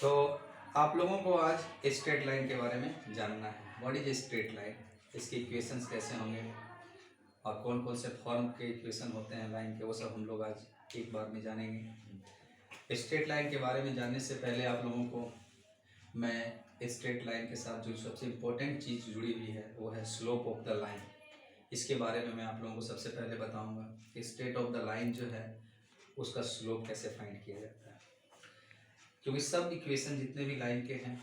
तो आप लोगों को आज स्ट्रेट लाइन के बारे में जानना है। व्हाट इज स्ट्रेट लाइन, इसके इक्वेशंस कैसे होंगे और कौन कौन से फॉर्म के इक्वेशन होते हैं लाइन के, वो सब हम लोग आज एक बार में जानेंगे। स्ट्रेट लाइन के बारे में जानने से पहले आप लोगों को मैं स्ट्रेट लाइन के साथ जो सबसे इम्पोर्टेंट चीज़ जुड़ी हुई है वो है स्लोप ऑफ द लाइन। इसके बारे में मैं आप लोगों को सबसे पहले बताऊंगा कि स्ट्रेट ऑफ द लाइन जो है उसका स्लोप कैसे फाइंड किया जाता है, क्योंकि सब इक्वेशन जितने भी लाइन के हैं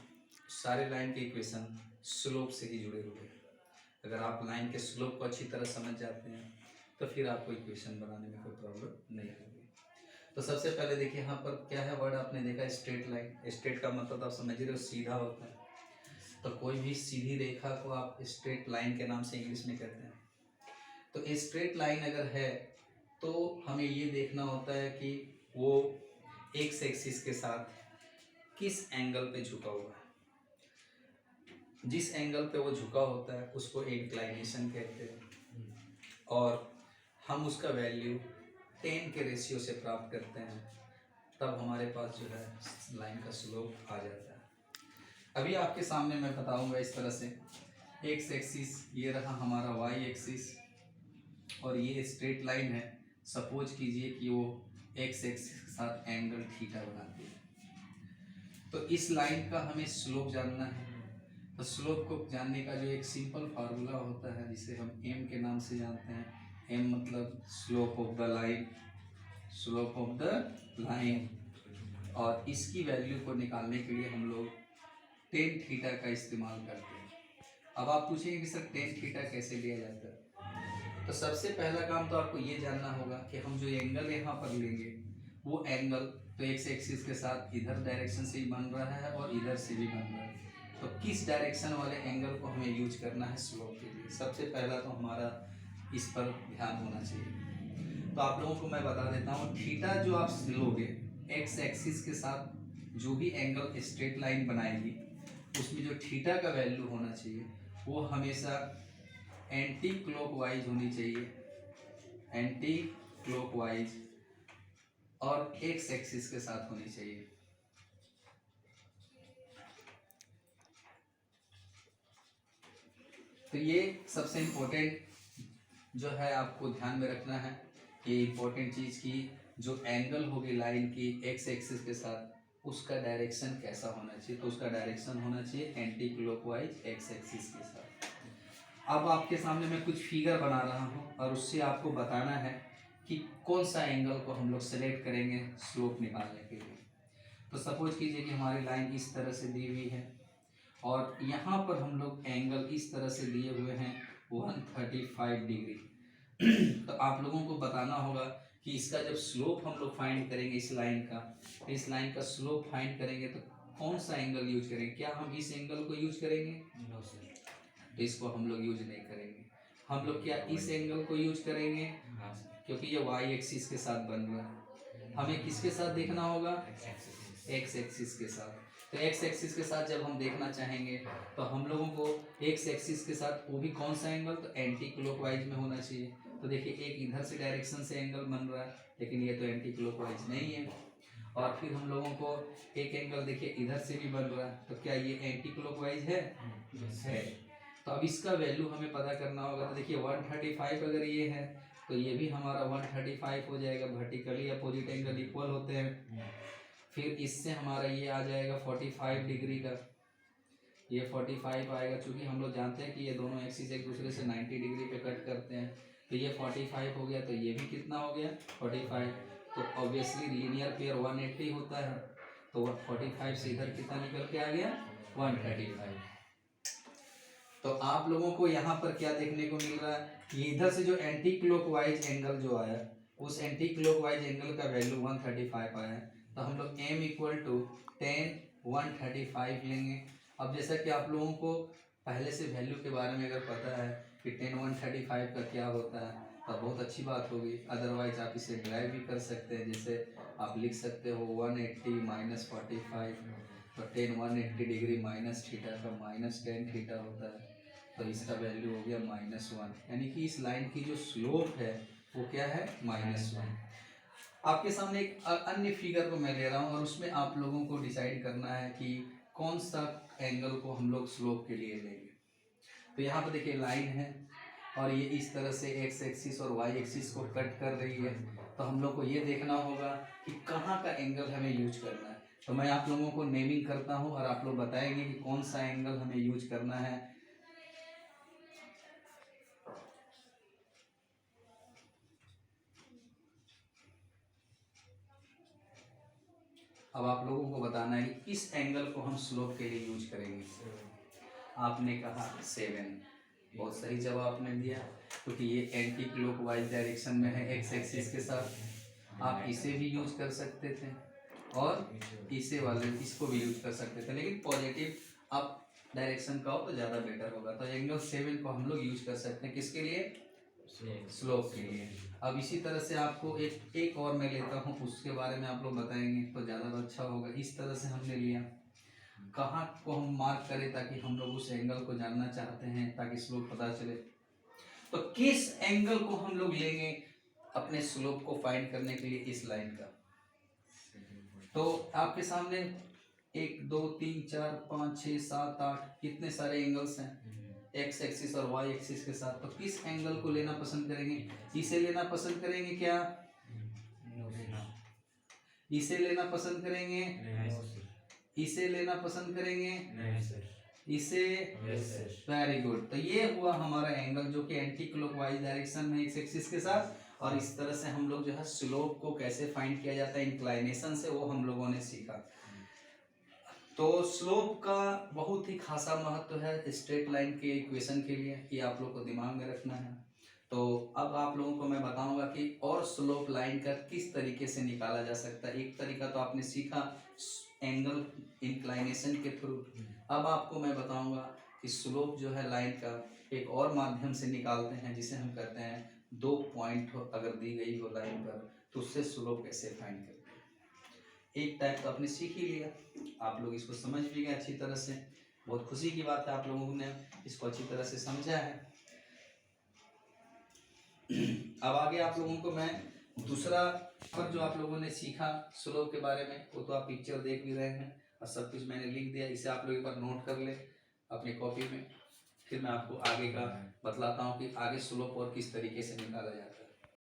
सारे लाइन के इक्वेशन स्लोप से ही जुड़े हुए हैं। अगर आप लाइन के स्लोप को अच्छी तरह समझ जाते हैं तो फिर आपको इक्वेशन बनाने में कोई प्रॉब्लम नहीं होगी। तो सबसे पहले देखिए यहाँ पर क्या है, वर्ड आपने देखा स्ट्रेट लाइन। स्ट्रेट का मतलब आप समझ रहे हो सीधा होता है, तो कोई भी सीधी रेखा को आप स्ट्रेट लाइन के नाम से इंग्लिश में कहते हैं। तो स्ट्रेट लाइन अगर है तो हमें ये देखना होता है कि वो एक्स एक्सिस के साथ किस एंगल पे झुका हुआ है। जिस एंगल पे वो झुका होता है उसको इंक्लाइनेशन कहते हैं और हम उसका वैल्यू 10 के रेशियो से प्राप्त करते हैं, तब हमारे पास जो है लाइन का स्लोप आ जाता है। अभी आपके सामने मैं बताऊंगा इस तरह से, एक्स एक्सिस ये रहा हमारा वाई एक्सिस और ये स्ट्रेट लाइन है। सपोज कीजिए कि वो एक्स एक्सिस के साथ एंगल थीटा बनाती है, तो इस लाइन का हमें स्लोप जानना है। तो स्लोप को जानने का जो एक सिंपल फार्मूला होता है जिसे हम एम के नाम से जानते हैं, एम मतलब slope of the line, slope of the line. और इसकी वैल्यू को निकालने के लिए हम लोग टेन थीटा का इस्तेमाल करते हैं। अब आप पूछेंगे कि सर टेन थीटा कैसे लिया जाता है, तो सबसे पहला काम तो आपको ये जानना होगा कि हम जो एंगल यहाँ पर लेंगे वो एंगल तो एक्स एक्सिस के साथ इधर डायरेक्शन से ही बन रहा है और इधर से भी बन रहा है, तो किस डायरेक्शन वाले एंगल को हमें यूज करना है स्लोप के लिए। सबसे पहला तो हमारा इस पर ध्यान होना चाहिए। तो आप लोगों को मैं बता देता हूँ, थीटा जो आप लोगे एक्स एक्सिस के साथ जो भी एंगल स्ट्रेट लाइन बनाएगी उसमें जो थीटा का वैल्यू होना चाहिए वो हमेशा एंटी क्लॉकवाइज होनी चाहिए, एंटी क्लॉकवाइज और एक्स एक्सिस के साथ होनी चाहिए। तो ये सबसे इम्पोर्टेंट जो है आपको ध्यान में रखना है कि इम्पोर्टेंट चीज़ की जो एंगल होगी लाइन की एक्स एक्सिस के साथ उसका डायरेक्शन कैसा होना चाहिए, तो उसका डायरेक्शन होना चाहिए एंटी क्लॉकवाइज एक्स एक्सिस के साथ। अब आपके सामने मैं कुछ फिगर बना रहा हूँ और उससे आपको बताना है कि कौन सा एंगल को हम लोग सेलेक्ट करेंगे स्लोप निकालने के लिए। तो सपोज कीजिए कि हमारी लाइन इस तरह से दी हुई है और यहाँ पर हम लोग एंगल इस तरह से दिए हुए हैं 135 डिग्री। तो आप लोगों को बताना होगा कि इसका जब स्लोप हम लोग फाइंड करेंगे इस लाइन का, तो इस लाइन का स्लोप फाइंड करेंगे तो कौन सा एंगल यूज करेंगे। क्या हम इस एंगल को यूज करेंगे? नो सर, तो इसको हम लोग यूज नहीं करेंगे। हम लोग क्या इस एंगल को यूज करेंगे? हाँ सर, क्योंकि ये वाई एक्सिस के साथ बन रहा है। हमें किसके साथ देखना होगा? एक्स एक्सिस के साथ। तो एक्स एक्सिस के साथ जब हम देखना चाहेंगे तो हम लोगों को एक्स एक्सिस के साथ वो भी कौन सा एंगल, तो एंटी क्लॉकवाइज में होना चाहिए। तो देखिए एक इधर से डायरेक्शन से एंगल बन रहा है लेकिन ये तो एंटी क्लॉकवाइज नहीं है। और फिर हम लोगों को एक एंगल देखिए इधर से भी बन रहा है, तो क्या ये एंटी क्लॉकवाइज है? है। तो अब इसका वैल्यू हमें पता करना होगा। तो देखिए 135 अगर ये है तो ये भी हमारा 135 हो जाएगा, वर्टिकली अपोजिट एंगल इक्वल होते हैं। फिर इससे हमारा ये आ जाएगा 45 डिग्री का, ये 45 आएगा। चूंकि हम लोग जानते हैं कि ये दोनों एक्सिस एक दूसरे से 90 डिग्री पे कट करते हैं, तो ये 45 हो गया, तो ये भी कितना हो गया 45। तो ऑब्वियसली लीनियर पेयर 180 होता है, तो 45 से इधर कितना निकल के आ गया 135। तो आप लोगों को यहाँ पर क्या देखने को मिल रहा है कि इधर से जो एंटी क्लॉकवाइज एंगल जो आया उस एंटी क्लॉकवाइज एंगल का वैल्यू 135 आया है। तो हम लोग m इक्वल टू 10 135 लेंगे। अब जैसा कि आप लोगों को पहले से वैल्यू के बारे में अगर पता है कि 10 135 का क्या होता है तो बहुत अच्छी बात होगी। अदरवाइज आप इसे ड्राइव भी कर सकते हैं, जैसे आप लिख सकते हो 180 माइनस 45, तो 10 180 डिग्री माइनस थीटा का माइनस 10 थीटा होता है, तो इसका वैल्यू हो गया -1। यानी कि इस लाइन की जो स्लोप है वो क्या है? -1। आपके सामने एक अन्य फिगर को मैं ले रहा हूँ और उसमें आप लोगों को डिसाइड करना है कि कौन सा एंगल को हम लोग स्लोप के लिए लेंगे। तो यहाँ पर देखिए लाइन है और ये इस तरह से एक्स एक्सिस और वाई एक्सिस को कट कर रही है। तो हम लोग को ये देखना होगा कि कहाँ का एंगल हमें यूज करना है। तो मैं आप लोगों को नेमिंग करता हूँ और आप लोग बताएंगे कि कौन सा एंगल हमें यूज करना है। अब आप लोगों को बताना है कि किस एंगल को हम स्लोप के लिए यूज करेंगे। आपने कहा 7, बहुत सही जवाब आपने दिया, क्योंकि ये एंटी क्लॉकवाइज डायरेक्शन में है एक्स एक्सिस के साथ। आप इसे भी यूज कर सकते थे और इसे वाले इसको भी यूज कर सकते थे, लेकिन पॉजिटिव आप डायरेक्शन का हो तो ज़्यादा बेटर होगा। तो एंगल 7 को हम लोग यूज कर सकते हैं किसके लिए, स्लोप के लिए। अब इसी तरह से आपको एक और मैं लेता हूँ, उसके बारे में आप लोग बताएंगे तो ज़्यादा अच्छा होगा। इस तरह से हमने लिया, कहाँ को हम मार्क करें ताकि हम लोग उस एंगल को जानना चाहते हैं ताकि स्लोप पता चले। तो किस एंगल को हम लोग लेंगे अपने स्लोप को फाइंड करने के लिए इस लाइन का। तो आपके सामने 1 2 3 4 5 6 7 8 कितने सारे एंगल्स हैं एक्स एक्सिस और वाई एक्सिस के साथ। तो किस एंगल को लेना पसंद करेंगे, इसे लेना पसंद करेंगे क्या, इसे लेना पसंद करेंगे, इसे लेना पसंद करेंगे, इसे, वेरी गुड। तो ये हुआ हमारा एंगल जो कि एंटी क्लॉकवाइज डायरेक्शन में एक्स एक्सिस के साथ। और इस तरह से हम लोग जो है स्लोप को कैसे फाइंड किया जाता है इंक्लाइनेशन से, वो हम लोगों ने सीखा। तो स्लोप का बहुत ही खासा महत्व है स्ट्रेट लाइन के इक्वेशन के लिए, ये आप लोग को दिमाग में रखना है। तो अब आप लोगों को मैं बताऊंगा कि और स्लोप लाइन का किस तरीके से निकाला जा सकता है। एक तरीका तो आपने सीखा एंगल इंक्लाइनेशन के थ्रू। अब आपको मैं बताऊंगा कि स्लोप जो है लाइन का एक और माध्यम से निकालते हैं, जिसे हम कहते हैं 2 पॉइंट अगर दी गई हो लाइन पर तो उससे स्लोप कैसे फाइंड करते हैं। एक टाइप तो आपने सीख ही लिया, आप लोग इसको समझ भी गए अच्छी तरह से। बहुत खुशी की बात है आप लोगों ने इसको अच्छी तरह से समझा है। अब आगे आप लोगों को मैं दूसरा पर जो आप लोगों ने सीखा स्लोप के बारे में, वो तो आप पिक्चर देख भी रहे हैं और सब कुछ मैंने लिख दिया। इसे आप लोग एक बार नोट कर ले अपनी कॉपी में, फिर मैं आपको आगे का बतलाता हूँ कि आगे स्लोप और किस तरीके से निकाला जाता है।